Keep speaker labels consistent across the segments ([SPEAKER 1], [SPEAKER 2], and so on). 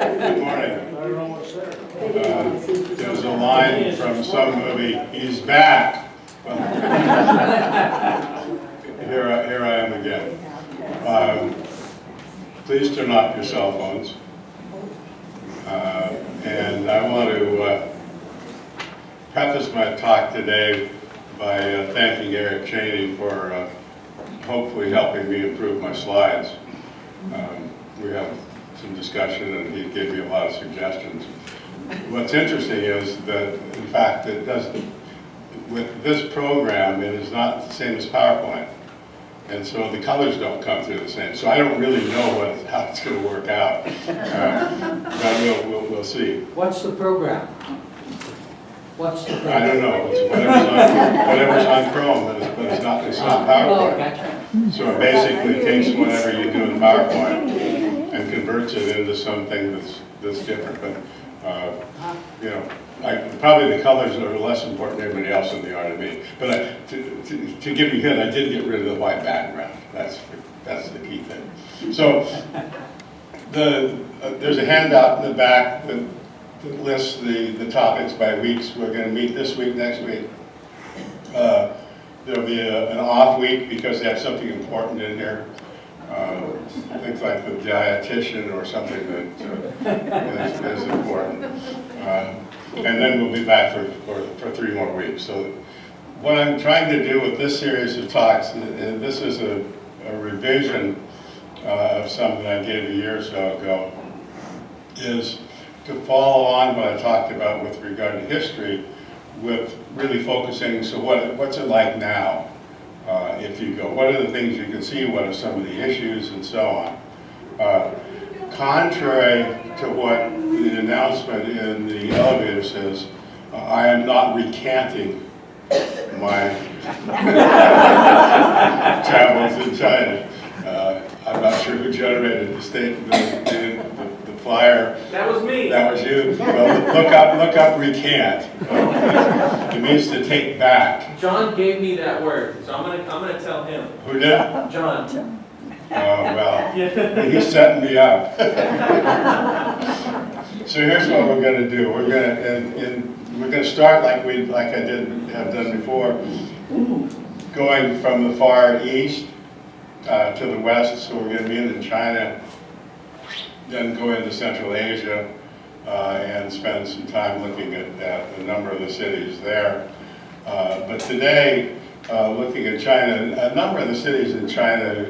[SPEAKER 1] Good morning.
[SPEAKER 2] I don't know what's there.
[SPEAKER 1] There's a line from some movie, he's back. Well, here I am again. Please turn off your cell phones. And I want to preface my talk today by thanking Eric Cheney for hopefully helping me improve my slides. We have some discussion and he gave me a lot of suggestions. What's interesting is that, in fact, it doesn't, with this program, it is not the same as PowerPoint. And so the colors don't come through the same. So I don't really know how it's going to work out. But we'll see.
[SPEAKER 2] What's the program? What's the program?
[SPEAKER 1] I don't know. It's whatever's on Chrome, but it's not PowerPoint.
[SPEAKER 2] Oh, gotcha.
[SPEAKER 1] So it basically takes whatever you do in PowerPoint and converts it into something that's different. But you know, probably the colors are less important to everybody else than they are to me. But to give you a hint, I did get rid of the white background. That's the key thing. So there's a handout in the back that lists the topics by weeks. We're going to meet this week, next week. There'll be an off week because they have something important in here. Things like the dietitian or something that is important. And then we'll be back for 3 more weeks. So what I'm trying to do with this series of talks, and this is a revision of something I gave a year or so ago, is to follow on what I talked about with regard to history, with really focusing, so what's it like now? If you go, what are the things you can see, what are some of the issues, and so on. Contrary to what the announcement in the elevator says, I am not recanting my travels in China. I'm not sure who generated the flyer.
[SPEAKER 3] That was me.
[SPEAKER 1] That was you. Well, look up recant. It means to take back.
[SPEAKER 3] John gave me that word, so I'm gonna tell him.
[SPEAKER 1] Who did?
[SPEAKER 3] John.
[SPEAKER 1] Oh, well, he's setting me up. So here's what we're going to do. We're going to start like I have done before, going from the far east to the west. So we're going to be in China, then go into Central Asia, and spend some time looking at a number of the cities there. But today, looking at China, a number of the cities in China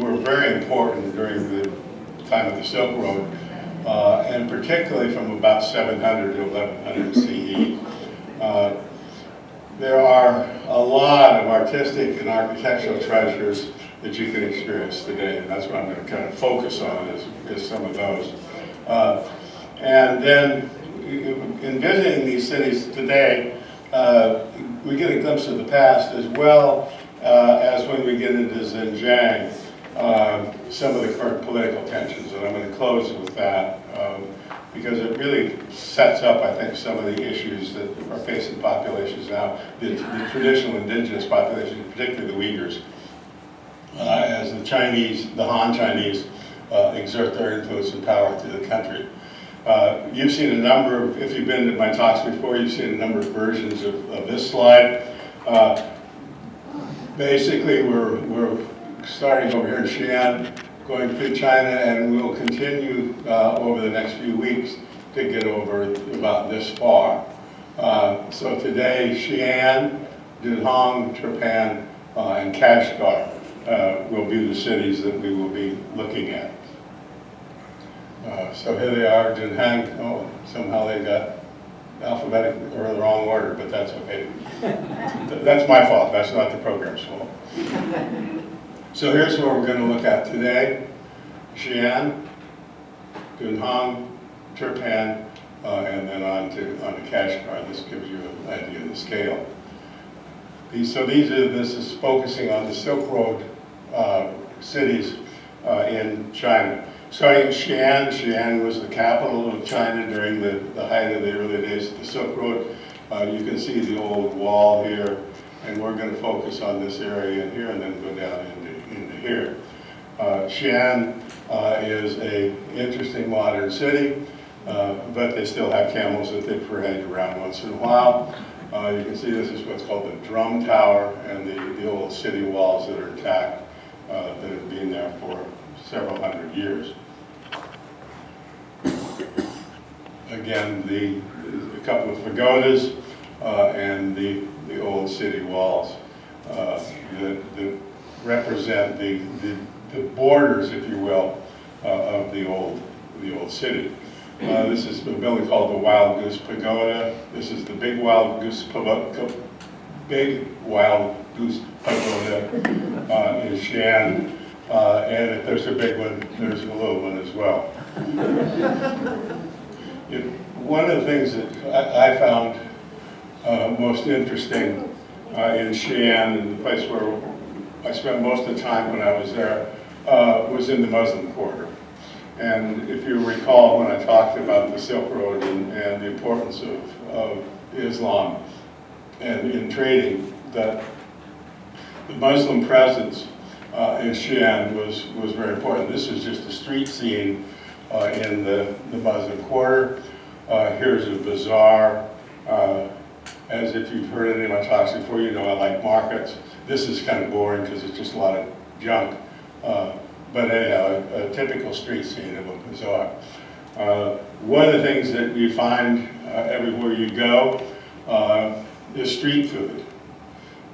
[SPEAKER 1] were very important during the time of the Silk Road, and particularly from about 700 to 1100 CE. There are a lot of artistic and architectural treasures that you can experience today, and that's what I'm going to kind of focus on is some of those. And then in visiting these cities today, we get a glimpse of the past as well as when we get into Xinjiang, some of the current political tensions. And I'm going to close with that because it really sets up, I think, some of the issues that are facing populations now, the traditional indigenous populations, particularly the Uyghurs, as the Chinese, the Han Chinese, exert their influence and power through the country. You've seen a number of, if you've been to my talks before, you've seen a number of versions of this slide. Basically, we're starting over here in Xi'an, going through China, and we'll continue over the next few weeks to get over about this far. So today, Xi'an, Dunhuang, Trepan, and Kashgar will be the cities that we will be looking at. So here they are, Dunhuang. Oh, somehow they got alphabetic or the wrong order, but that's okay. That's my fault. That's not the program's fault. So here's what we're going to look at today: Xi'an, Dunhuang, Trepan, and then on to Kashgar. This gives you an idea of the scale. This is focusing on the Silk Road cities in China. Starting in Xi'an, Xi'an was the capital of China during the height of the early days of the Silk Road. You can see the old wall here, and we're going to focus on this area here and then go down into here. Xi'an is a interesting modern city, but they still have camels that they parade around once in a while. You can see this is what's called the Drum Tower and the old city walls that are intact, that have been there for several hundred years. Again, a couple of pagodas and the old city walls that represent the borders, if you will, of the old city. This is a building called the Wild Goose Pagoda. This is the Big Wild Goose Pagoda in Xi'an. And if there's a big one, there's a little one as well. One of the things that I found most interesting in Xi'an, and the place where I spent most of the time when I was there, was in the Muslim quarter. And if you recall when I talked about the Silk Road and the importance of Islam and in trading, that the Muslim presence in Xi'an was very important. This is just a street scene in the Muslim quarter. Here's a bazaar. As if you've heard any of my talks before, you know I like markets. This is kind of boring because it's just a lot of junk. But anyhow, a typical street scene of a bazaar. One of the things that you find everywhere you go is street food.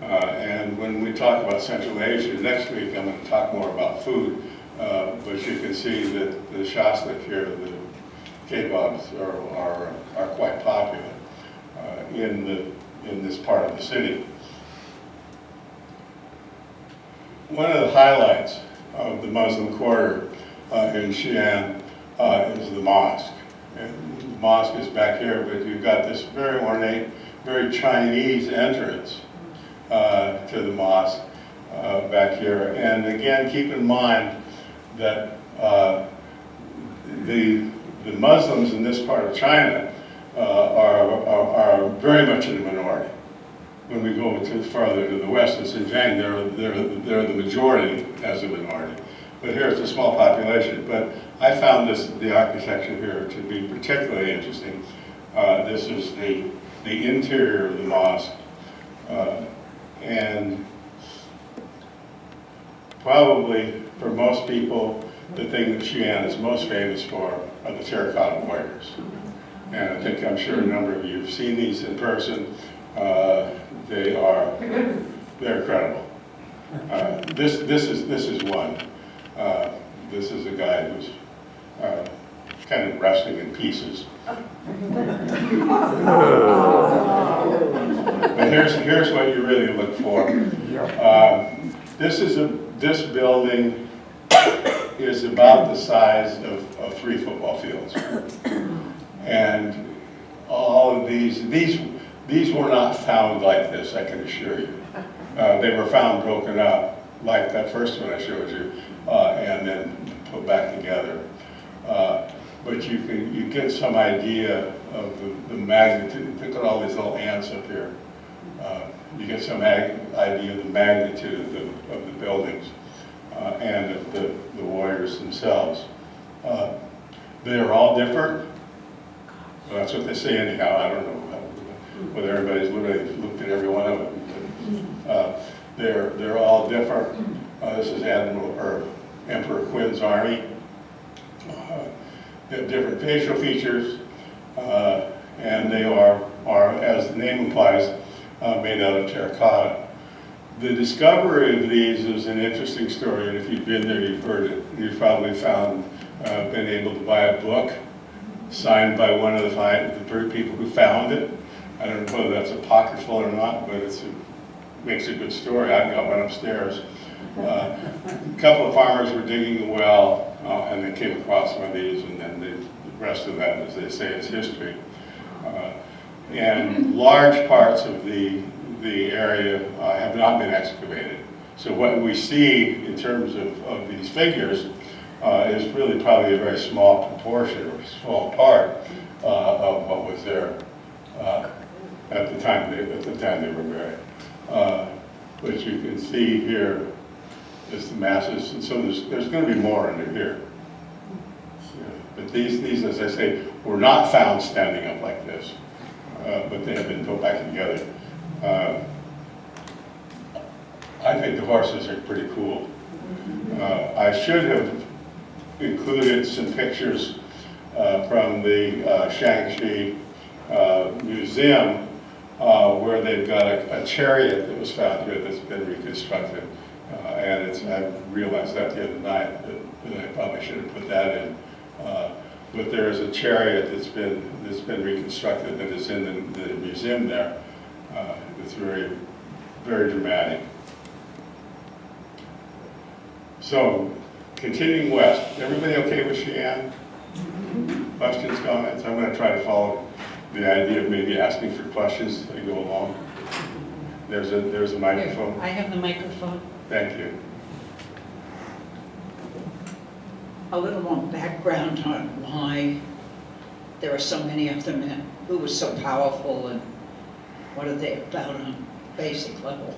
[SPEAKER 1] And when we talk about Central Asia next week, I'm going to talk more about food. But you can see that the shashlik here, the kebabs, are quite popular in this part of the city. One of the highlights of the Muslim quarter in Xi'an is the mosque. And the mosque is back here, but you've got this very ornate, very Chinese entrance to the mosque back here. And again, keep in mind that the Muslims in this part of China are very much in the minority. When we go farther to the west in Xinjiang, they're the majority as a minority. But here it's a small population. But I found the architecture here to be particularly interesting. This is the interior of the mosque. And probably for most people, the thing that Xi'an is most famous for are the terracotta warriors. And I'm sure a number of you have seen these in person. They're incredible. This is one. This is a guy who's kind of resting in pieces. But here's what you really look for. This building is about the size of 3 football fields. And all of these were not found like this, I can assure you. They were found broken up, like that first one I showed you, and then put back together. But you get some idea of the magnitude. Look at all these little ants up here. You get some idea of the magnitude of the buildings and of the warriors themselves. They are all different. Well, that's what they say anyhow. I don't know whether everybody's literally looked at every one of them. But, they're all different. This is Emperor Qian's army. They have different facial features, and they are, as the name implies, made out of terracotta. The discovery of these is an interesting story, and if you've been there, you've heard it. You've probably been able to buy a book signed by one of the people who found it. I don't know whether that's apocryphal or not, but it makes a good story. I've got one upstairs. A couple of farmers were digging a well, and they came across one of these, and then the rest of that, as they say, is history. And large parts of the area have not been excavated. So what we see in terms of these figures is really probably a very small proportion or small part of what was there at the time they were buried. But you can see here is the masses, and so there's going to be more under here. But these, as I say, were not found standing up like this, but they have been put back together. I think the horses are pretty cool. I should have included some pictures from the Shaanxi Museum where they've got a chariot that was found here that's been reconstructed. And I realized that the other night that I probably should have put that in. But there is a chariot that's been reconstructed that is in the museum there. It's very, very dramatic. So, continuing west, everybody okay with Xi'an? Questions, comments? I'm going to try to follow the idea of maybe asking for questions as I go along. There's a microphone.
[SPEAKER 2] I have the microphone.
[SPEAKER 1] Thank you.
[SPEAKER 2] A little more background on why there are so many of them and who was so powerful and what are they about on a basic level.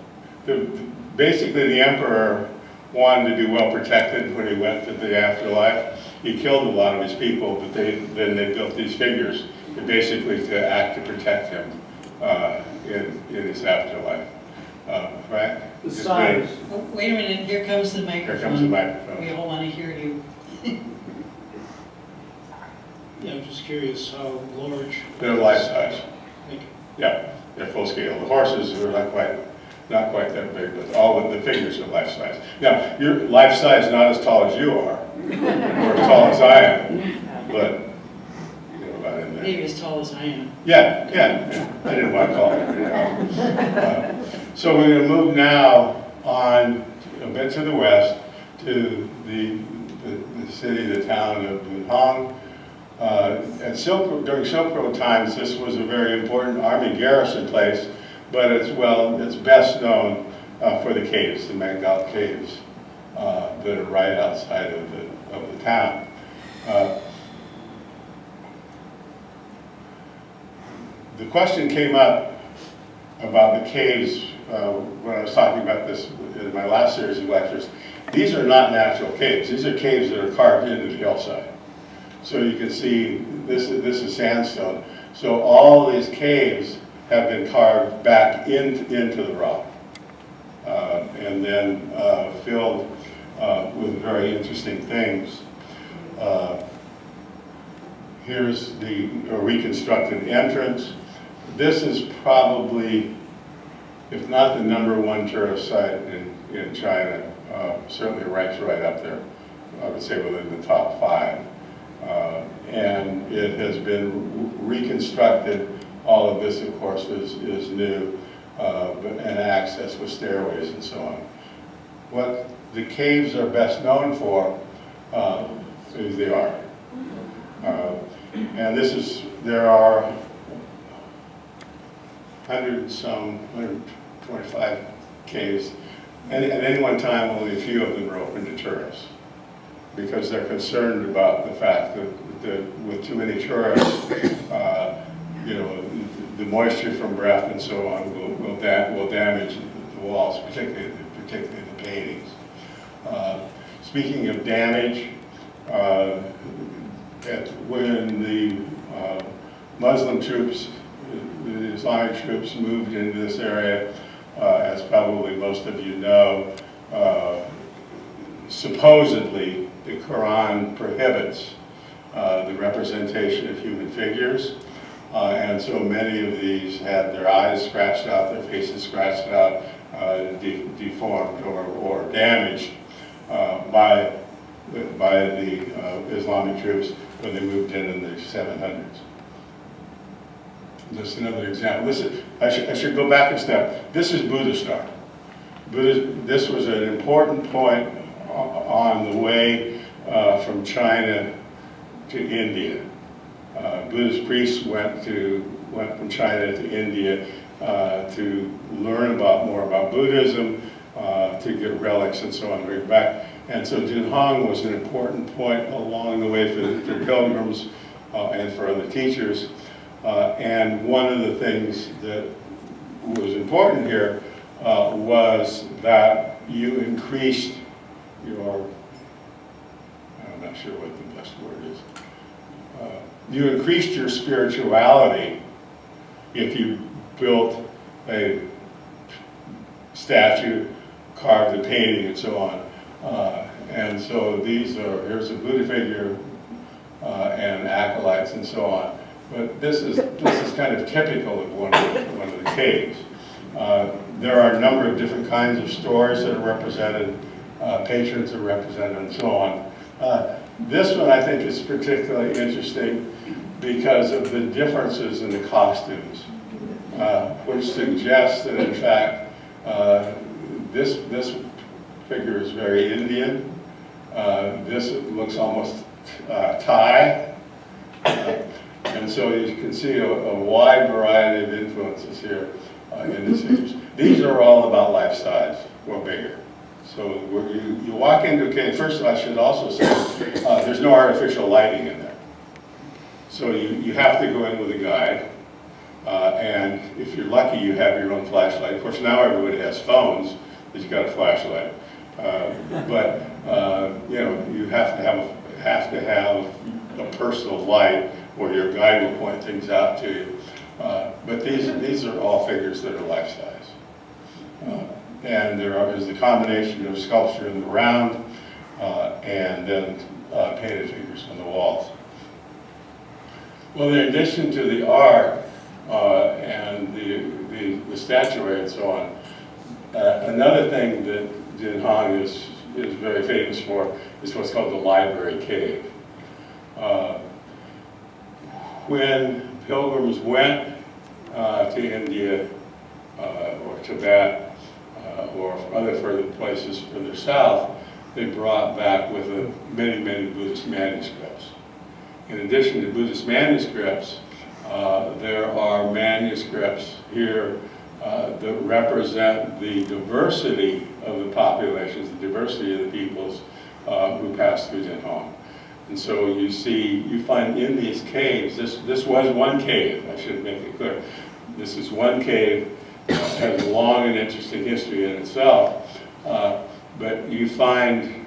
[SPEAKER 1] Basically, the emperor wanted to be well protected when he went to the afterlife. He killed a lot of his people, but then they built these figures basically to act to protect him in his afterlife. Right?
[SPEAKER 3] The size.
[SPEAKER 2] Oh, wait a minute, here comes the microphone.
[SPEAKER 1] Here comes the microphone.
[SPEAKER 2] We all want to hear you.
[SPEAKER 4] Yeah, I'm just curious how large.
[SPEAKER 1] They're life size.
[SPEAKER 4] Thank you.
[SPEAKER 1] Yeah, they're full scale. The horses are not quite that big, but all of the figures are life size. Now, your life size not as tall as you are, or as tall as I am, but you know about in there.
[SPEAKER 2] Maybe as tall as I am.
[SPEAKER 1] Yeah. I didn't want to call it. So we're going to move now on a bit to the west to the city, the town of Dunhuang. During Silk Road times, this was a very important army garrison place, but it's best known for the caves, the Mangal caves, that are right outside of the town. The question came up about the caves when I was talking about this in my last series of lectures. These are not natural caves. These are caves that are carved into the hillside. So you can see this is sandstone. So all these caves have been carved back into the rock and then filled with very interesting things. Here's the reconstructed entrance. This is probably, if not the #1 tourist site in China, certainly ranks right up there. I would say within the top 5. And it has been reconstructed. All of this, of course, is new, and access with stairways and so on. What the caves are best known for is the art. And there are 125 caves, and at any one time, only a few of them are open to tourists, because they're concerned about the fact that with too many tourists, the moisture from breath and so on will damage the walls, particularly the paintings. Speaking of damage, when the Muslim troops, the Islamic troops moved into this area, as probably most of you know, supposedly the Quran prohibits the representation of human figures, and so many of these had their eyes scratched out, their faces scratched out, deformed or damaged by the Islamic troops when they moved in the 700s. Just another example. I should go back a step. This is Buddhist art. This was an important point on the way from China to India. Buddhist priests went from China to India to learn more about Buddhism, to get relics and so on, bring back. And so Dunhuang was an important point along the way for pilgrims and for other teachers. And one of the things that was important here was that you increased your not sure what the best word is. You increased your spirituality if you built a statue, carved a painting, and so on. And so here's a Buddha figure and acolytes and so on. But this is kind of typical of one of the caves. There are a number of different kinds of stores that are represented, patrons are represented, and so on. This one I think is particularly interesting because of the differences in the costumes, which suggests that in fact this figure is very Indian. This looks almost Thai. And so you can see a wide variety of influences here in these figures. These are all about life size or bigger. So you walk into a cave, first I should also say, there's no artificial lighting in there. So you have to go in with a guide. And if you're lucky, you have your own flashlight. Of course, now everybody has phones, but you've got a flashlight. But you know, you have to have a personal light, or your guide will point things out to you. But these are all figures that are life size. And there is the combination of sculpture in the round and then painted figures on the walls. Well, in addition to the art and the statuary and so on, another thing that Jinhong is very famous for is what's called the library cave. When pilgrims went to India or Tibet or other further places further south, they brought back with them many, many Buddhist manuscripts. In addition to Buddhist manuscripts, there are manuscripts here that represent the diversity of the populations, the diversity of the peoples who passed through Jinhong. And so you find in these caves, this was one cave, I should make it clear. This is one cave, has a long and interesting history in itself, but you find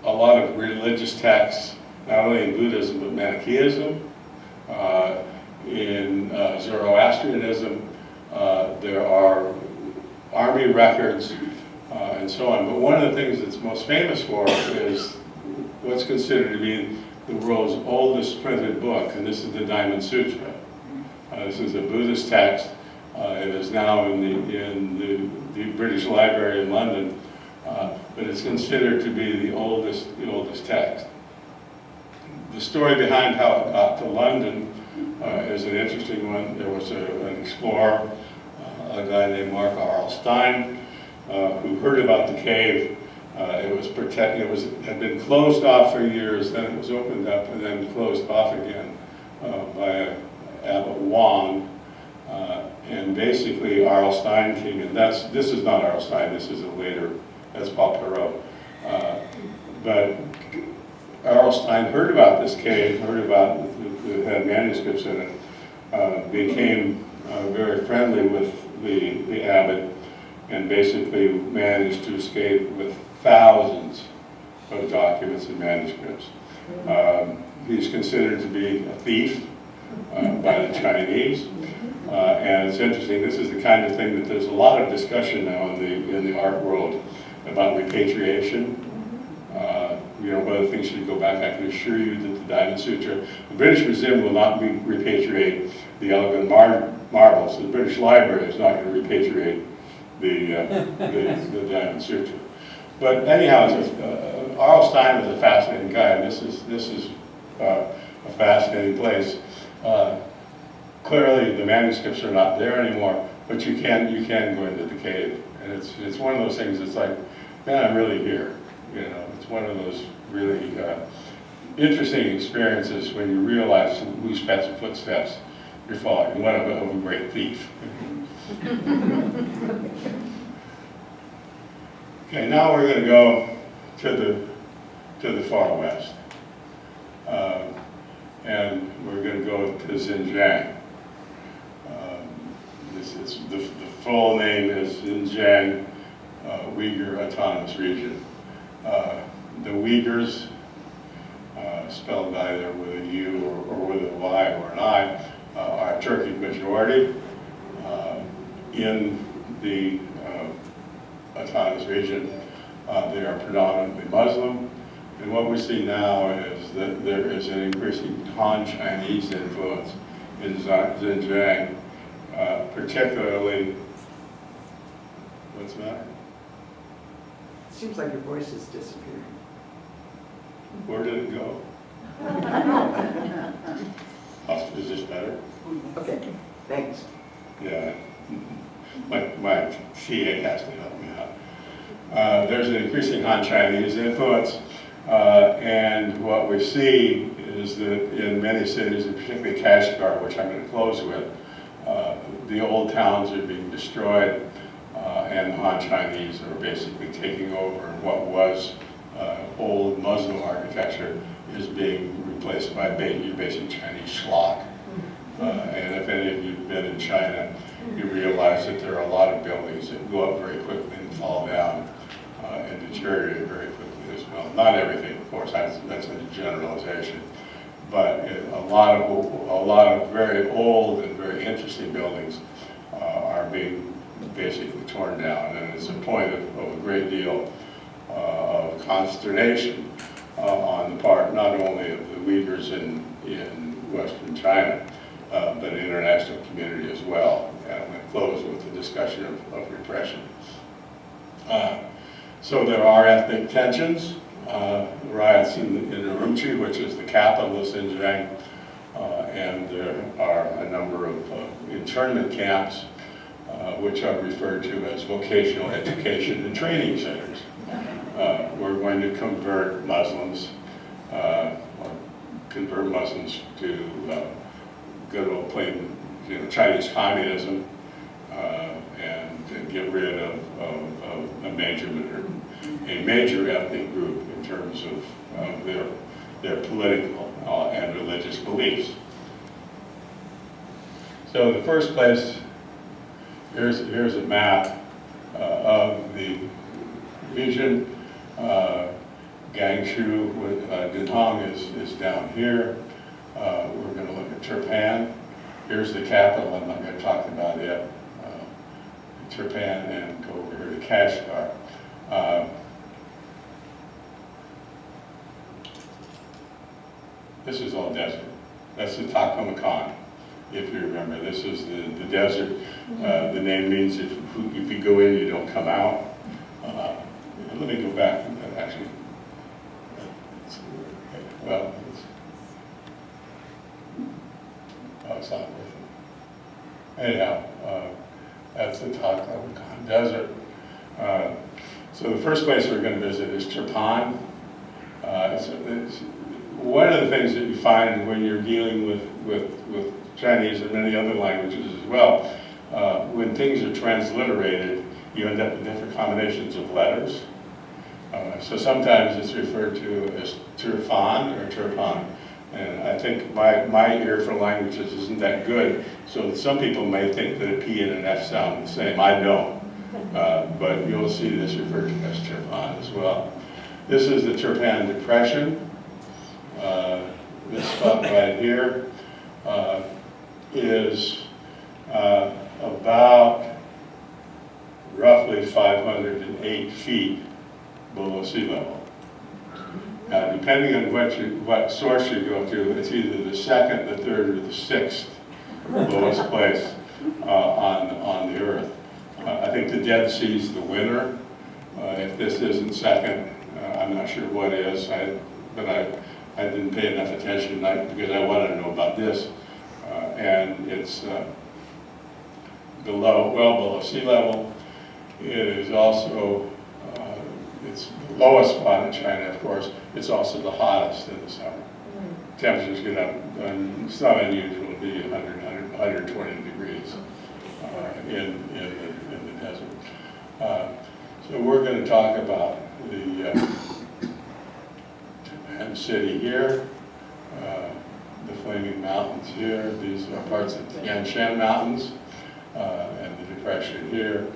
[SPEAKER 1] a lot of religious texts, not only in Buddhism, but Manichaeism, in Zoroastrianism, there are army records, and so on. But one of the things it's most famous for is what's considered to be the world's oldest printed book, and this is the Diamond Sutra. This is a Buddhist text. It is now in the British Library in London, but it's considered to be the oldest text. The story behind how it got to London is an interesting one. There was an explorer, a guy named Mark R.L. Stein, who heard about the cave. It had been closed off for years, then it was opened up and then closed off again by Abbot Wong. And basically R.L. Stein came in. This is not R.L. Stein, this is that's Paul Perot. But R.L. Stein heard about this cave, heard about it had manuscripts in it, became very friendly with the abbot, and basically managed to escape with thousands of documents and manuscripts. He's considered to be a thief by the Chinese. And it's interesting, this is the kind of thing that there's a lot of discussion now in the art world about repatriation. Whether things should go back. I can assure you that the Diamond Sutra, the British Museum will not repatriate the elegant marbles. The British Library is not going to repatriate the Diamond Sutra. But anyhow, R.L. Stein is a fascinating guy, and this is a fascinating place. Clearly, the manuscripts are not there anymore, but you can go into the cave, and it's one of those things. It's like, man, I'm really here. It's one of those really interesting experiences when you realize whose footsteps you're following. One of a great thief. Okay, now we're going to go to the far west, and we're going to go to Xinjiang. The full name is Xinjiang Uyghur Autonomous Region. The Uyghurs spelled either with a U or with a Y or an I, are a Turkic majority in the autonomous region. They are predominantly Muslim. And what we see now is that there is an increasing Han-Chinese influence in Xinjiang, particularly, what's the matter?
[SPEAKER 5] Seems like your voice is disappearing.
[SPEAKER 1] Where did it go? Is this better?
[SPEAKER 5] Okay, thanks.
[SPEAKER 1] Yeah, my TA has to help me out. There's an increasing Han-Chinese influence, and what we see is that in many cities, and particularly Kashgar, which I'm going to close with, the old towns are being destroyed, and the Han-Chinese are basically taking over, and what was old Muslim architecture is being replaced by basic Chinese schlock. And if any of you have been in China, you realize that there are a lot of buildings that go up very quickly and fall down and deteriorate very quickly as well. Not everything, of course, that's a generalization, but a lot of very old and very interesting buildings are being basically torn down, and it's a point of a great deal of consternation on the part not only of the Uyghurs in Western China, but the international community as well. And I'm going to close with a discussion of repression. So there are ethnic tensions, riots in Urumqi, which is the capital of Xinjiang, and there are a number of internment camps, which are referred to as vocational education and training centers. We're going to convert Muslims, or convert Muslims to good old plain, Chinese communism, and get rid of a major ethnic group in terms of their political and religious beliefs. So the first place, here's a map of the region. Gangshu with Dunhong is down here. We're going to look at Turpan. Here's the capital I'm not going to talk about yet. Turpan, and go over here to Kashgar. This is all desert. That's the Taklamakan, if you remember. This is the desert. The name means if you go in, you don't come out. Let me go back to that, actually. Well, it's not worth it. Anyhow, that's the Taklamakan Desert. So the first place we're going to visit is Turpan. It's one of the things that you find when you're dealing with Chinese and many other languages as well, when things are transliterated, you end up with different combinations of letters. So sometimes it's referred to as Turfan or Turpan. And I think my ear for languages isn't that good, so some people may think that a P and an F sound the same. I don't. But you'll see this referred to as Turpan as well. This is the Turpan Depression. This spot right here is about roughly 508 feet below sea level. Now, depending on what source you go to, it's either the second, the third, or the sixth lowest place on the Earth. I think the Dead Sea's the winner. If this isn't second, I'm not sure what is. But I didn't pay enough attention because I wanted to know about this. And it's well below sea level. It is also it's the lowest spot in China, of course. It's also the hottest in the summer. Temperatures get up, and it's not unusual to be 120 degrees in the desert. So we're going to talk about the Japan city here, the Flaming Mountains here. These are parts of the Tian Mountains, and the depression here.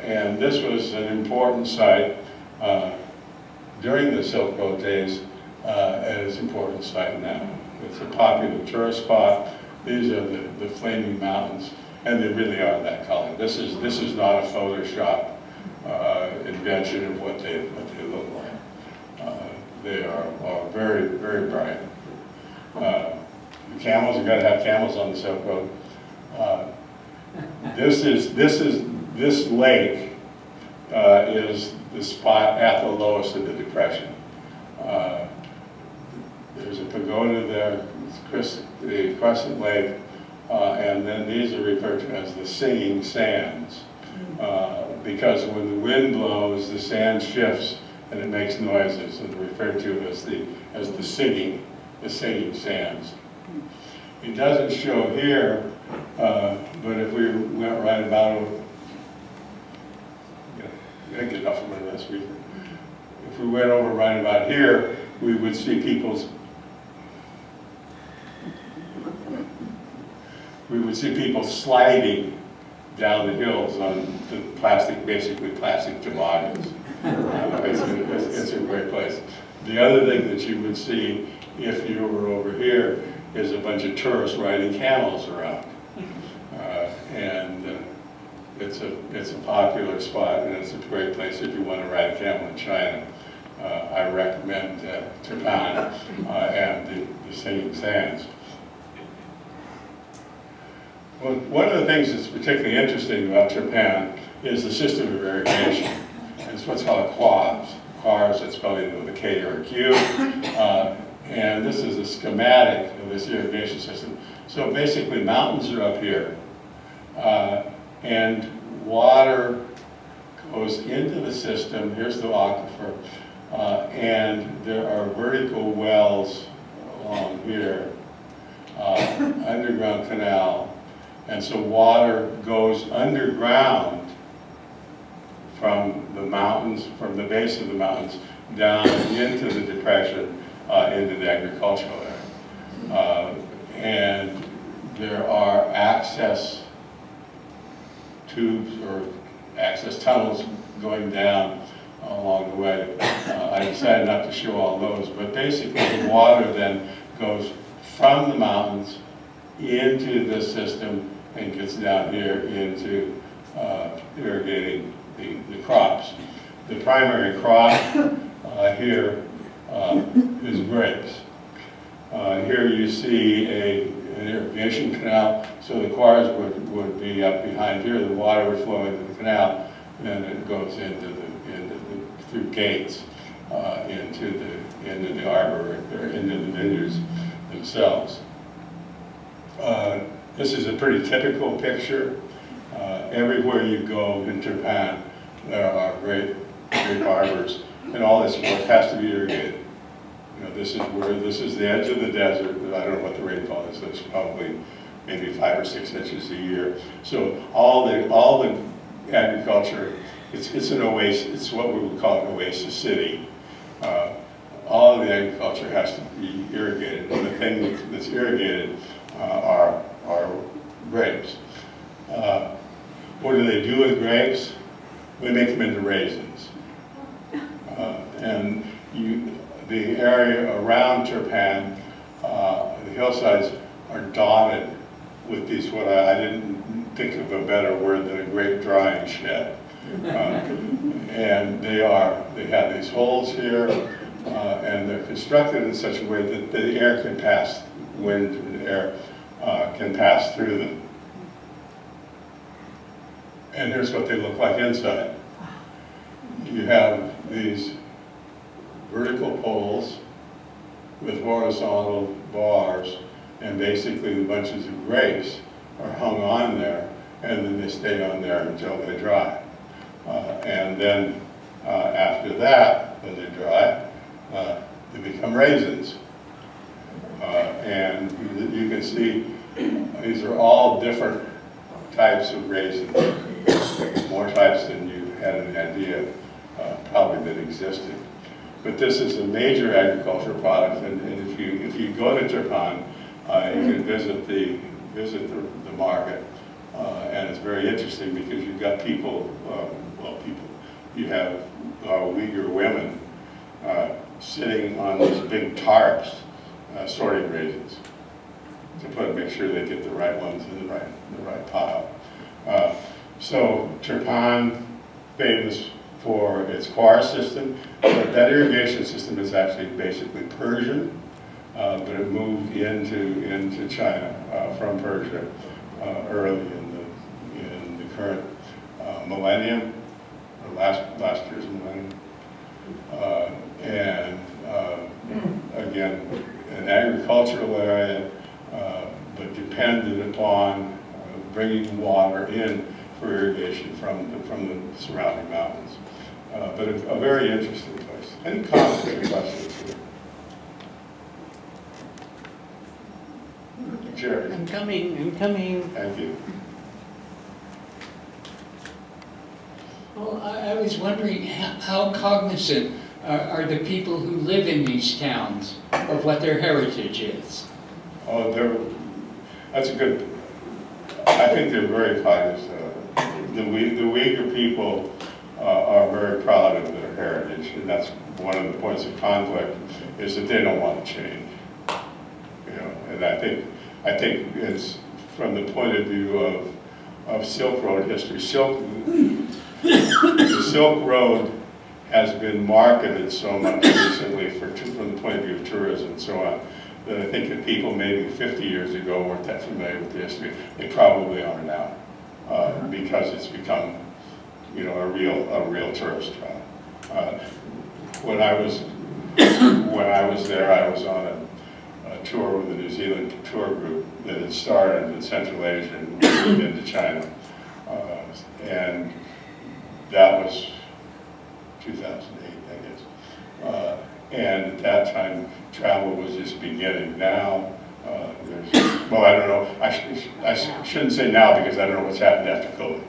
[SPEAKER 1] And this was an important site during the Silk Road days. at its important site now. It's a popular tourist spot. These are the flaming mountains, and they really are that color. This is not a Photoshop invention of what they look like. They are very, very bright. The camels, you got to have camels on the Silk Road. This lake is the spot at the lowest of the depression. There's a pagoda there, the Crescent Lake, and then these are referred to as the singing sands. Because when the wind blows, the sand shifts and it makes noises, and referred to as the singing sands. It doesn't show here, but if we went right about, I get enough of this week. If we went over right about here, we would see people sliding down the hills on the basically plastic toboggans. It's a great place. The other thing that you would see if you were over here is a bunch of tourists riding camels around. It's a popular spot, and it's a great place if you want to ride a camel in China. I recommend Turpan and the Singing Sands. Well, one of the things that's particularly interesting about Turpan is the system of irrigation. It's what's called quads. Cars, that's spelled either with a K or a Q. And this is a schematic of this irrigation system. So basically, mountains are up here, and water goes into the system. Here's the aquifer, and there are vertical wells along here, underground canal, and so water goes underground from the mountains, from the base of the mountains, down into the depression, into the agricultural area. And there are access tubes or access tunnels going down along the way. I decided not to show all those, but basically the water then goes from the mountains into the system and gets down here into irrigating the crops. The primary crop here is grapes. Here you see an irrigation canal, so the cars would be up behind here. The water would flow into the canal, and then it goes through gates into the arbor or into the vineyards themselves. This is a pretty typical picture. Everywhere you go in Turpan, there are great arbors, and all this work has to be irrigated. You know, this is the edge of the desert. I don't know what the rainfall is. It's probably maybe 5 or 6 inches a year. So all the agriculture, it's an oasis. It's what we would call an oasis city. All of the agriculture has to be irrigated, and the thing that's irrigated are grapes. What do they do with grapes? We make them into raisins. And the area around Turpan, the hillsides are dotted with these, what I didn't think of a better word than a grape drying shed. And they have these holes here, and they're constructed in such a way that the air can pass, wind and air can pass through them. And here's what they look like inside. You have these vertical poles with horizontal bars, and basically the bunches of grapes are hung on there, and then they stay on there until they dry. And then after that, when they dry, they become raisins. And you can see these are all different types of raisins, more types than you had an idea probably that existed. But this is a major agricultural product, and if you go to Turpan, you can visit the market, and it's very interesting because you've got people, you have Uyghur women sitting on these big tarps, sorting raisins, to make sure they get the right ones in the right pile. So Turpan, famous for its quarry system, but that irrigation system is actually basically Persian, but it moved into China from Persia early in the current millennium, or last year's millennium, and again, an agricultural area, but depended upon bringing water in for irrigation from the surrounding mountains. But a very interesting place. Any comments or questions? Jerry.
[SPEAKER 4] I'm coming.
[SPEAKER 1] Thank you.
[SPEAKER 6] Well, I was wondering how cognizant are the people who live in these towns of what their heritage is?
[SPEAKER 1] Oh, that's a good, I think they're very cognizant. The Uyghur people are very proud of their heritage, and that's one of the points of conflict, is that they don't want to change. You know, and I think it's from the point of view of Silk Road history. The Silk Road has been marketed so much recently from the point of view of tourism and so on, that I think that people maybe 50 years ago weren't that familiar with the history. They probably are now, because it's become, you know, a real tourist trap. When I was there, I was on a tour with a New Zealand tour group that had started in Central Asia and moved into China, and that was 2008, I guess. And at that time, travel was just beginning. Now, well, I don't know. I shouldn't say now because I don't know what's happened after COVID.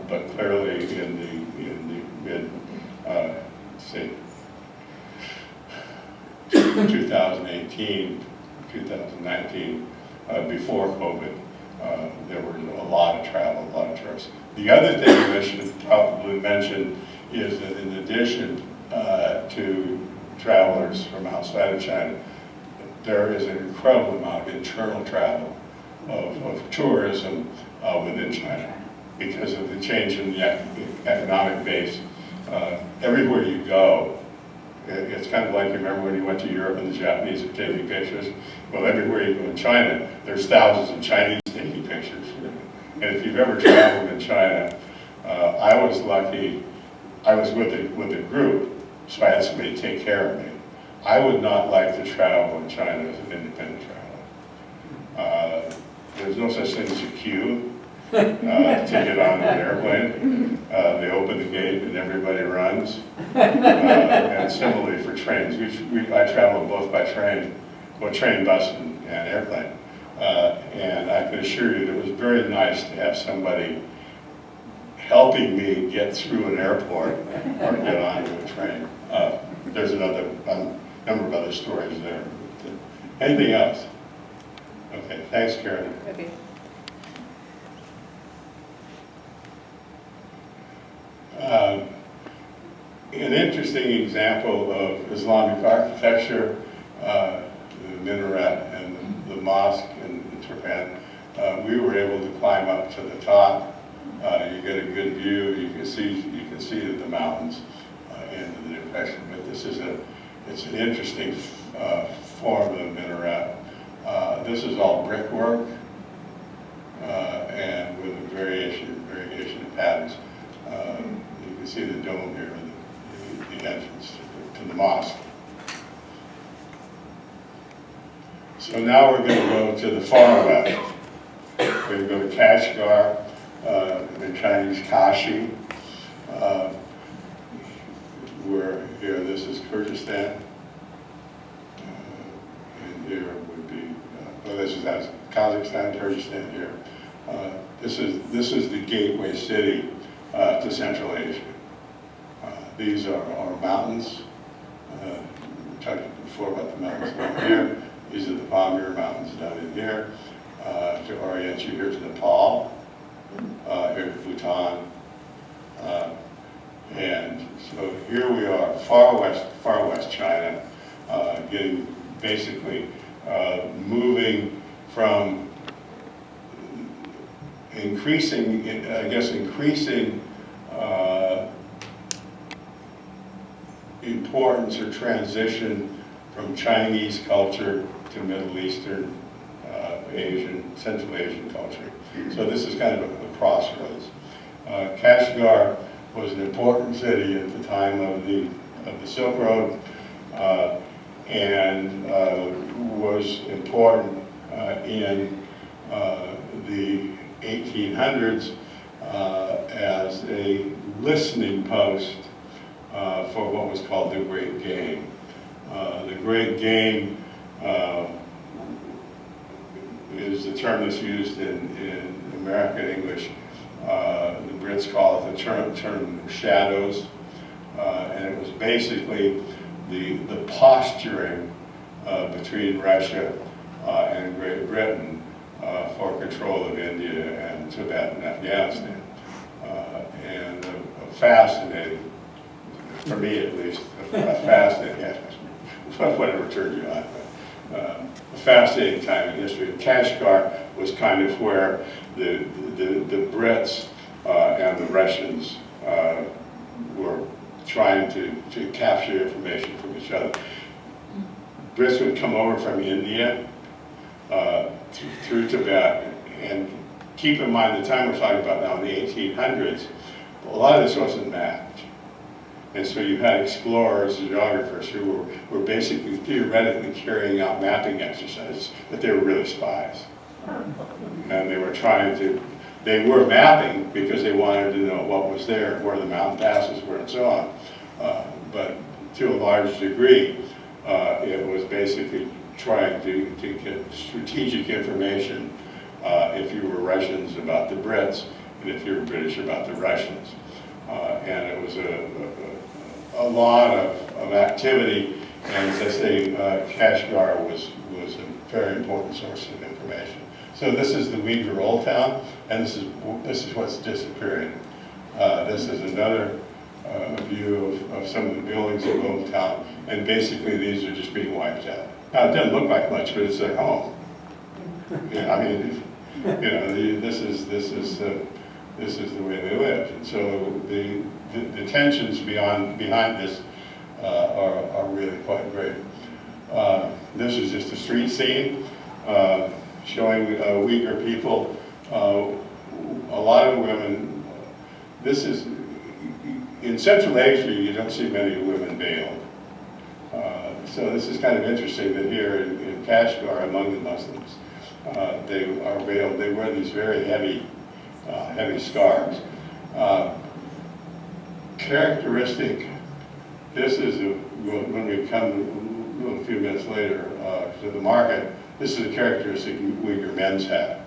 [SPEAKER 1] But clearly, in the mid, say, 2018, 2019, before COVID, there were a lot of travel, a lot of tourists. The other thing I should probably mention is that in addition to travelers from outside of China, there is an incredible amount of internal travel of tourism within China because of the change in the economic base. Everywhere you go, it's kind of like, you remember when you went to Europe and the Japanese were taking pictures? Well, everywhere you go in China, there's thousands of Chinese taking pictures. And if you've ever traveled in China, I was lucky, I was with a group, so I had somebody take care of me. I would not like to travel in China as an independent traveler. There's no such thing as a queue to get on an airplane. They open the gate and everybody runs. And similarly for trains, I traveled both by train, bus, and airplane. And I can assure you that it was very nice to have somebody helping me get through an airport or get onto a train. There's a number of other stories there. Anything else? Okay, thanks, Karen.
[SPEAKER 5] Okay.
[SPEAKER 1] An interesting example of Islamic architecture, the minaret and the mosque in Turpan. We were able to climb up to the top. You get a good view. You can see the mountains into the depression. But it's an interesting form of the minaret. This is all brickwork and with a variation of patterns. You can see the dome here, the entrance to the mosque. So now we're going to go to the far west. We're going to go to Kashgar, the Chinese Kashi. Here, this is Kyrgyzstan. And here would be, this is Kazakhstan, Kyrgyzstan here. This is the gateway city to Central Asia. These are mountains. We talked before about the mountains down here. These are the Pamir Mountains down in here. To orient you, here's Nepal, here's Bhutan, And so here we are, far west China, getting basically moving from increasing importance or transition from Chinese culture to Middle Eastern, Central Asian culture. So this is kind of a crossroads. Kashgar was an important city at the time of the Silk Road, and was important in the 1800s as a listening post for what was called the Great Game. The Great Game is the term that's used in American English. The Brits call it the term shadows, and it was basically the posturing between Russia and Great Britain for control of India and Tibet and Afghanistan. And a fascinating, for me at least, a fascinating, whatever turned you on, a fascinating time in history. Kashgar was kind of where the Brits and the Russians were trying to capture information from each other. Brits would come over from India through Tibet, and keep in mind the time we're talking about now in the 1800s, a lot of this wasn't mapped. And so you had explorers and geographers who were basically theoretically carrying out mapping exercises, but they were really spies. And they were mapping because they wanted to know what was there, where the mountain passes were, and so on. But to a large degree, it was basically trying to get strategic information if you were Russians about the Brits, and if you were British about the Russians. And it was a lot of activity, and as I say, Kashgar was a very important source of information. So this is the Uyghur Old Town, and this is what's disappearing. This is another view of some of the buildings of Old Town, and basically these are just being wiped out. Now it doesn't look like much, but it's their home. Yeah, I mean, you know, this is the way they lived, and so the tensions behind this are really quite great. This is just a street scene showing Uyghur people. A lot of women. This is in Central Asia. You don't see many women veiled. So this is kind of interesting that here in Kashgar, among the Muslims, they are veiled. They wear these very heavy scarves. Characteristic, this is, when we come a few minutes later to the market, this is a characteristic Uyghur men's hat.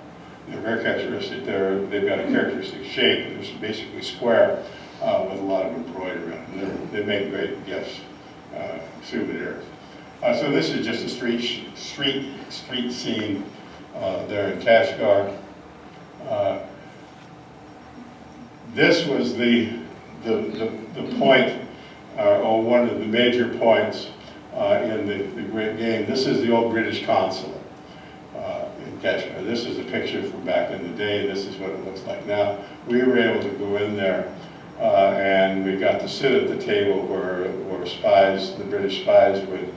[SPEAKER 1] They're very characteristic. They've got a characteristic shape. They're basically square with a lot of embroidery on them. They make great gifts, souvenirs. So this is just a street scene there in Kashgar. This was the point, or one of the major points in the Great Game. This is the old British consulate in Kashgar. This is a picture from back in the day. This is what it looks like now. We were able to go in there, and we got to sit at the table where spies, the British spies, would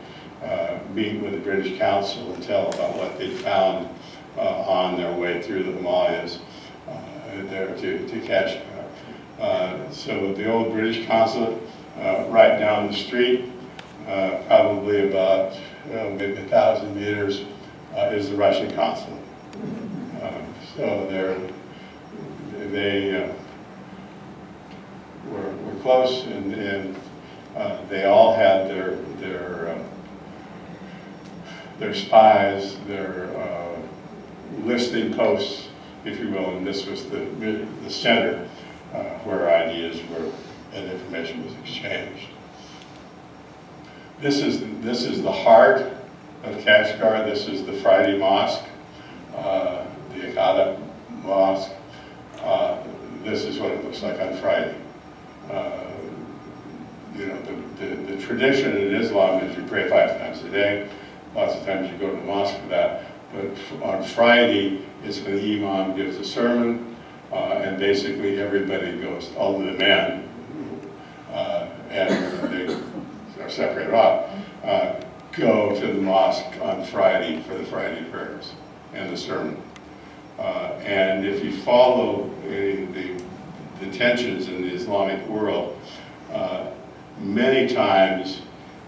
[SPEAKER 1] meet with the British consul and tell about what they found on their way through the Himalayas there to Kashgar. So the old British consulate, right down the street, probably about maybe 1,000 meters, is the Russian consulate. So they were close, and they all had their spies, their listening posts, if you will, and this was the center where ideas were and information was exchanged. This is the heart of Kashgar. This is the Friday Mosque, the Akada Mosque. This is what it looks like on Friday. you know, the tradition in Islam is you pray 5 times a day. Lots of times you go to the mosque for that. But on Friday, it's when the imam gives a sermon, and basically everybody goes, all the men, and they are separated off, go to the mosque on Friday for the Friday prayers and the sermon. And if you follow the tensions in the Islamic world, many times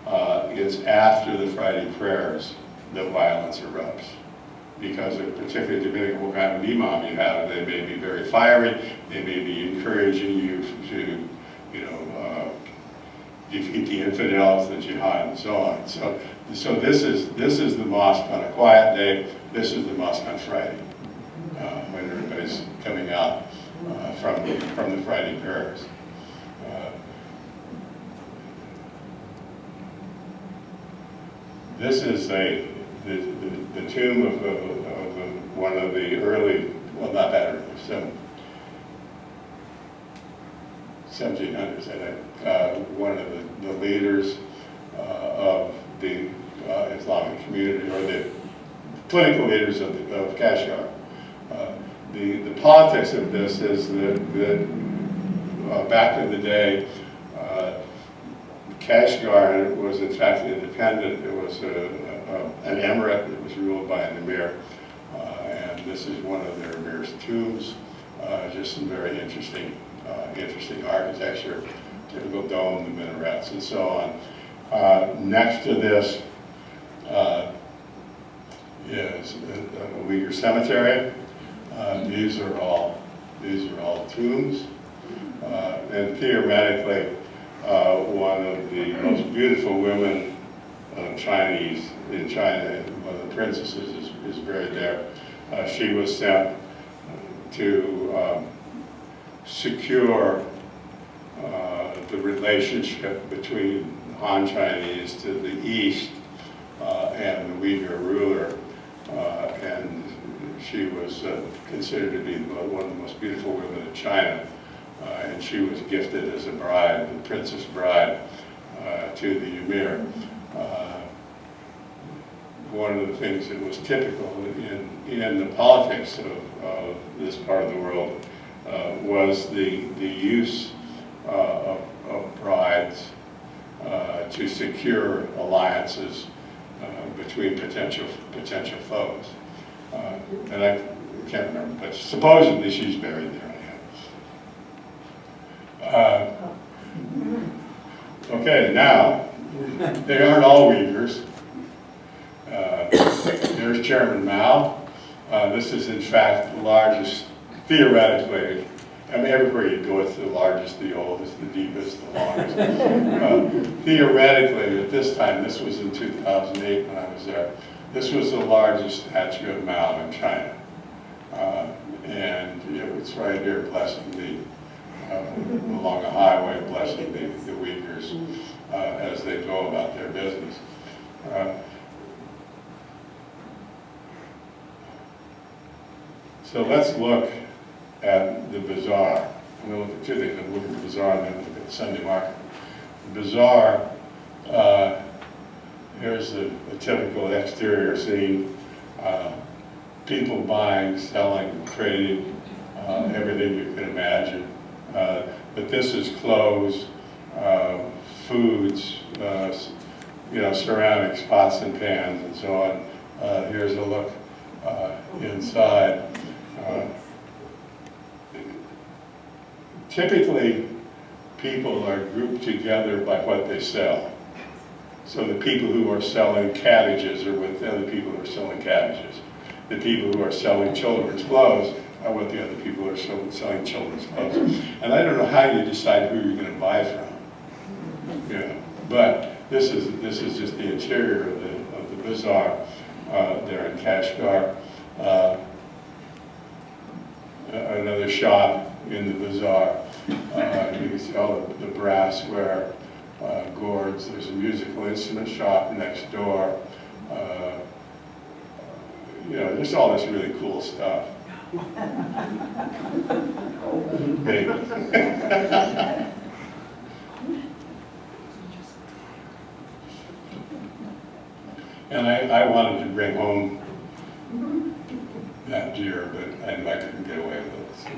[SPEAKER 1] it's after the Friday prayers that violence erupts. Because particularly depending on what kind of imam you have, they may be very fiery, they may be encouraging you to, you know, defeat the infidels, the jihad, and so on. So this is the mosque on a quiet day. This is the mosque on Friday, when everybody's coming out from the Friday prayers. This is the tomb of one of the early, well, not that early, 1700s, I think, one of the leaders of the Islamic community, or the political leaders of Kashgar. The politics of this is that back in the day, Kashgar was in fact independent. It was an emirate. It was ruled by an emir, and this is one of their emir's tombs. Just some very interesting architecture, typical dome, the minarets, and so on. Next to this is a Uyghur cemetery. These are all tombs, and theoretically, one of the most beautiful women Chinese in China, one of the princesses, is buried there. She was sent to secure the relationship between Han Chinese to the east and the Uyghur ruler, and she was considered to be one of the most beautiful women in China, and she was gifted as a bride, the princess bride, to the emir. One of the things that was typical in the politics of this part of the world was the use of brides to secure alliances between potential foes. And I can't remember, but supposedly she's buried there. Okay, now, they aren't all Uyghurs. There's Chairman Mao. This is in fact the largest, theoretically, I mean everywhere you go it's the largest, the oldest, the deepest, the longest. Theoretically, at this time, this was in 2008 when I was there, this was the largest statue of Mao in China. And it's right here blessing along a highway, blessing the Uyghurs as they go about their business. So let's look at the bazaar. I'm going to look at two things. I'm looking at the bazaar and then look at the Sunday market. The bazaar, here's a typical exterior scene. People buying, selling, trading, everything you can imagine. But this is clothes, foods, ceramics, pots and pans, and so on. Here's a look inside. Typically, people are grouped together by what they sell. So the people who are selling cabbages are with the other people who are selling cabbages. The people who are selling children's clothes are with the other people who are selling children's clothes. And I don't know how you decide who you're going to buy from. But this is just the interior of the bazaar there in Kashgar. Another shop in the bazaar. You can see all the brassware, gourds. There's a musical instrument shop next door. There's all this really cool stuff. And I wanted to bring home that deer, but I knew I couldn't get away with it. So.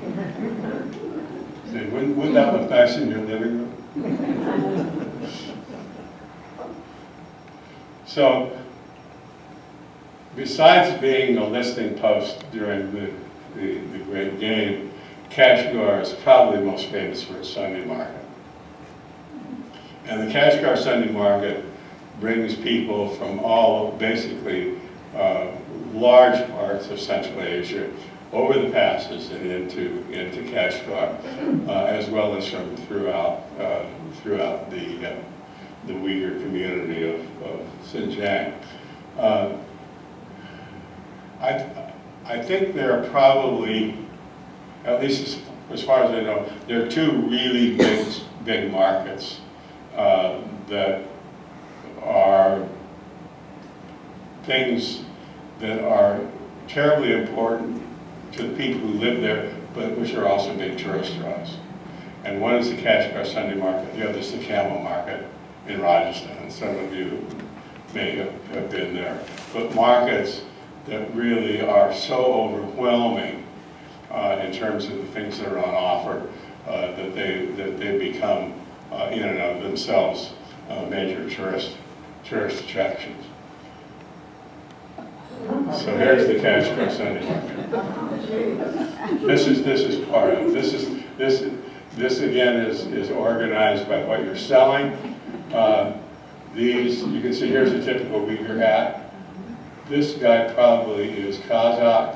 [SPEAKER 1] Say, wouldn't that look nice in your living room? So, besides being a listing post during the Great Game, Kashgar is probably most famous for its Sunday market. And the Kashgar Sunday market brings people from all, basically, large parts of Central Asia over the passes and into Kashgar, as well as from throughout the Uyghur community of Xinjiang. I think there are probably, at least as far as I know, there are two really big markets that are things that are terribly important to the people who live there, but which are also big tourist draws. And one is the Kashgar Sunday market, the other is the camel market in Rajasthan. Some of you may have been there. But markets that really are so overwhelming in terms of the things that are on offer that they become in and of themselves major tourist attractions. So here's the Kashgar Sunday market. This is part of it. This again is organized by what you're selling. These, you can see here's a typical Uyghur hat. This guy probably is Kazakh.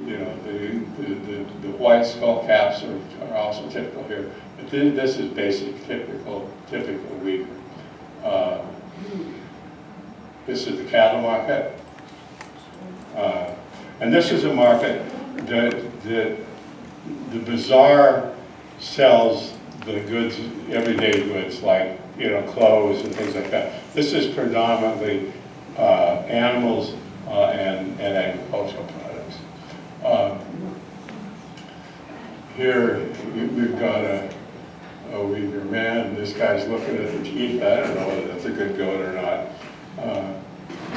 [SPEAKER 1] You know, the white skull caps are also typical here. But this is basic, typical Uyghur. This is the cattle market. And this is a market that the bazaar sells the goods, everyday goods, like, you know, clothes and things like that. This is predominantly animals and agricultural products. Here we've got a Uyghur man. This guy's looking at the teeth. I don't know whether that's a good goat or not.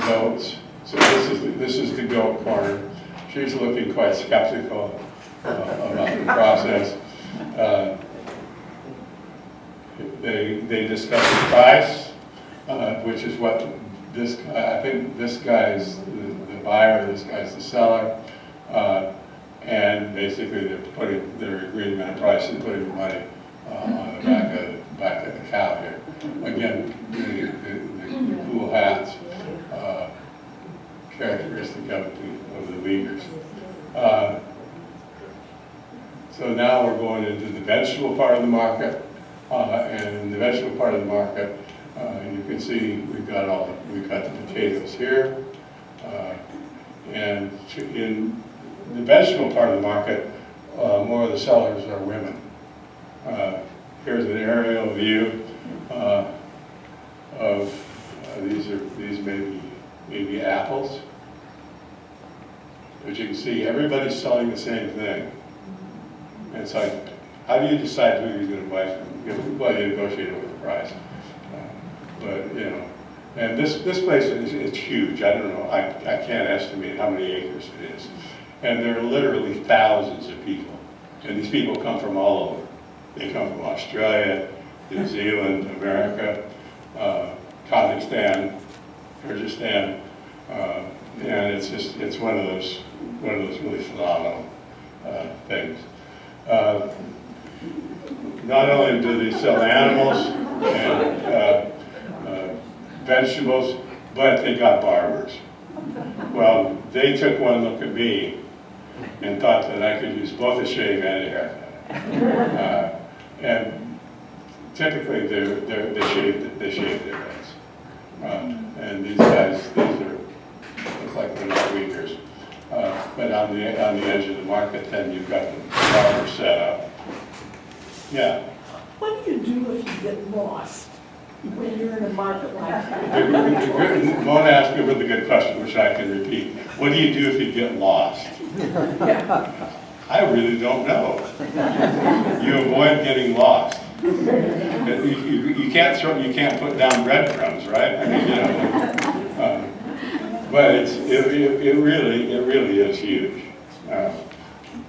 [SPEAKER 1] Goats. So this is the goat corner. She's looking quite skeptical about the process. They discuss the price, which is what this guy, I think this guy's the buyer, this guy's the seller, and basically they're agreeing on a price and putting the money on the back of the cow here. Again, the cool hats, characteristic of the Uyghurs. So now we're going into the vegetable part of the market, and in the vegetable part of the market, you can see we've got the potatoes here, and in the vegetable part of the market, more of the sellers are women. Here's an aerial view of these may be apples, but you can see everybody's selling the same thing. And it's like, how do you decide who you're going to buy from? Well, you negotiate over the price. But, you know, and this place is huge. I don't know, I can't estimate how many acres it is. And there are literally thousands of people. And these people come from all over. They come from Australia, New Zealand, America, Kazakhstan, Kyrgyzstan, and it's one of those really phenomenal things. Not only do they sell animals and vegetables, but they got barbers. Well, they took one look at me and thought that I could use both a shave and a haircut. And typically they shave their heads. And these guys, look like they're not Uyghurs. But on the edge of the market, then you've got the barber set up. Yeah.
[SPEAKER 7] What do you do if you get lost when you're in a market like that?
[SPEAKER 1] Mona asked me a really good question, which I can repeat. What do you do if you get lost? I really don't know. You avoid getting lost. You can't throw, you can't put down breadcrumbs, right? I mean, you know, but it really is huge.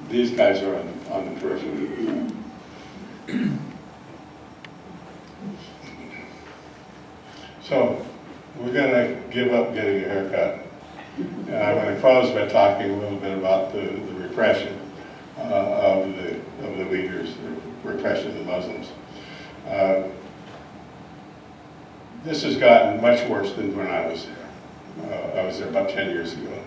[SPEAKER 1] These guys are on the periphery. So we're going to give up getting a haircut. And I'm going to close by talking a little bit about the repression of the Uyghurs, the repression of the Muslims. This has gotten much worse than when I was there. I was there about 10 years ago.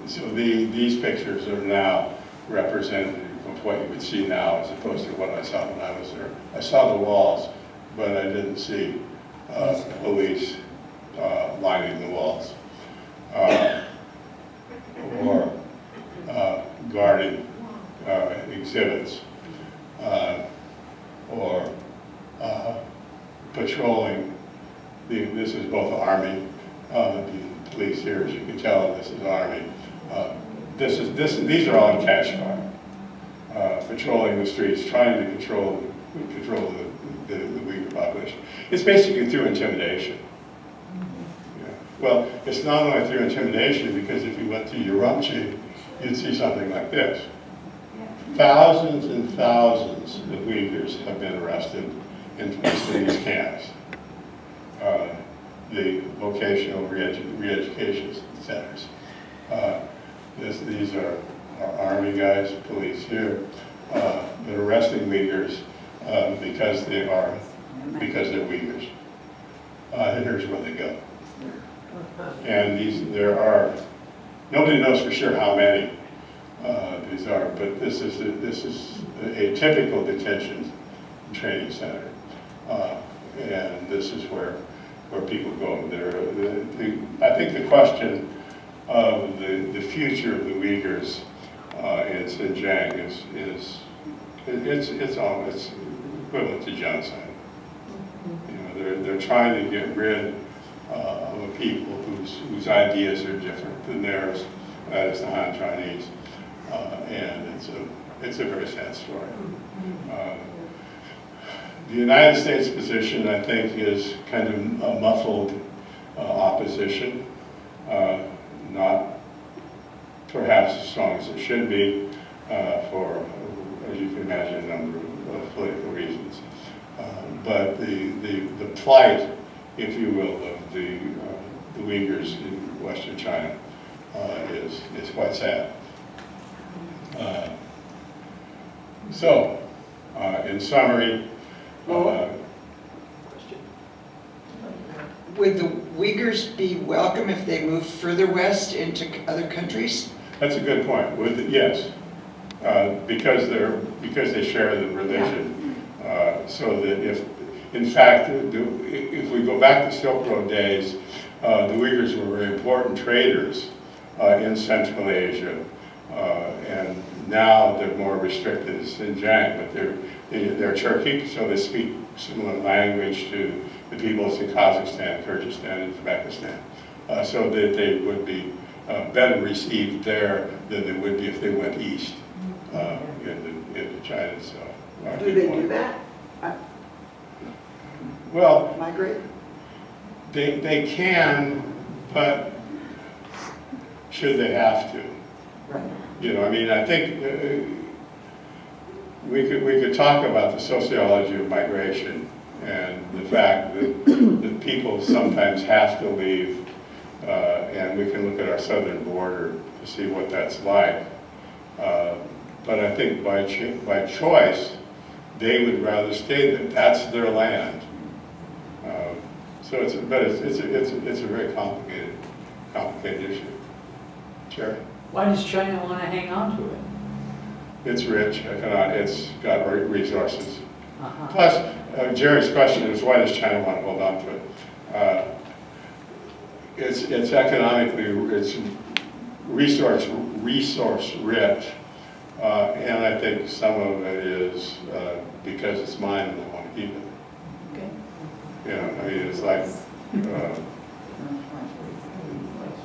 [SPEAKER 1] So these pictures are now representative of what you would see now as opposed to what I saw when I was there. I saw the walls, but I didn't see police lining the walls or guarding exhibits or patrolling. This is both Army, the police here, as you can tell, this is Army. These are all in Kashgar, patrolling the streets, trying to control the Uyghur population. It's basically through intimidation. Yeah. Well, it's not only through intimidation, because if you went to Urumqi, you'd see something like this. Thousands and thousands of Uyghurs have been arrested and placed in these camps. The vocational re-education centers. These are Army guys, police here, that are arresting Uyghurs because they're Uyghurs. And here's where they go. And there are, nobody knows for sure how many these are, but this is a typical detention training center. And this is where people go. I think the question of the future of the Uyghurs in Xinjiang is equivalent to genocide. You know, they're trying to get rid of a people whose ideas are different than theirs. That is the Han Chinese, and it's a very sad story. The United States position, I think, is kind of a muffled opposition, not perhaps as strong as it should be for, as you can imagine, a number of political reasons. But the plight, if you will, of the Uyghurs in Western China is quite sad. So, in summary,
[SPEAKER 5] Would the Uyghurs be welcome if they moved further west into other countries?
[SPEAKER 1] that's a good point. Yes, because they share the religion. So that if, in fact, if we go back to Silk Road days, the Uyghurs were very important traders in Central Asia, and now they're more restricted in Xinjiang, but they're Turkic, so they speak similar language to the peoples in Kazakhstan, Kyrgyzstan, and Uzbekistan, so that they would be better received there than they would be if they went east into China itself.
[SPEAKER 5] Do they do that?
[SPEAKER 1] Well,
[SPEAKER 5] Migrate?
[SPEAKER 1] they can, but should they have to?
[SPEAKER 5] Right.
[SPEAKER 1] You know, I mean, I think we could talk about the sociology of migration and the fact that people sometimes have to leave, and we can look at our southern border to see what that's like. But I think by choice, they would rather stay there. That's their land. So it's a very complicated issue. Jerry?
[SPEAKER 8] Why does China want to hang on to it?
[SPEAKER 1] It's rich, it's got resources.
[SPEAKER 8] Uh-huh.
[SPEAKER 1] Plus, Jerry's question is, why does China want to hold on to it? It's economically, it's resource rich, and I think some of it is because it's mine and I want to keep it.
[SPEAKER 8] Okay.
[SPEAKER 1] You know, I mean, it's like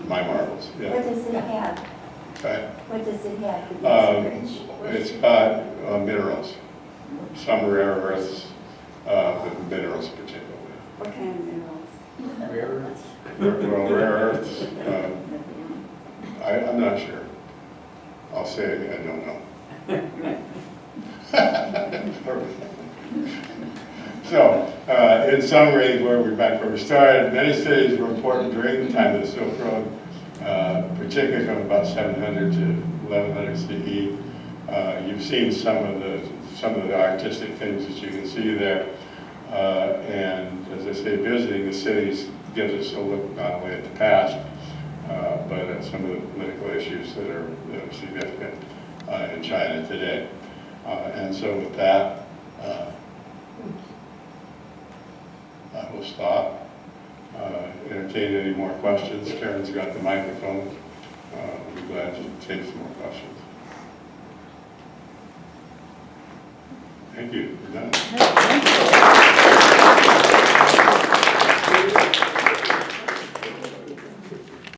[SPEAKER 1] my marbles.
[SPEAKER 9] What
[SPEAKER 1] Yeah.
[SPEAKER 9] does it have?
[SPEAKER 1] Okay.
[SPEAKER 9] What does it have?
[SPEAKER 1] It's got minerals. some rare earths, but minerals particularly.
[SPEAKER 9] What kind of minerals?
[SPEAKER 1] Well, rare earths, I'm not sure. I'll say I don't know. So, in summary, we're back where we started. Many cities were important during the time of the Silk Road, particularly from about 700 to 1100 CE. You've seen some of the artistic things that you can see there. And as I say, visiting the cities gives us a look not only at the past, but at some of the political issues that are significant in China today. And so with that, I will stop. Entertain any more questions. Karen's got the microphone. I'll be glad to take some more questions. Thank you. We're done.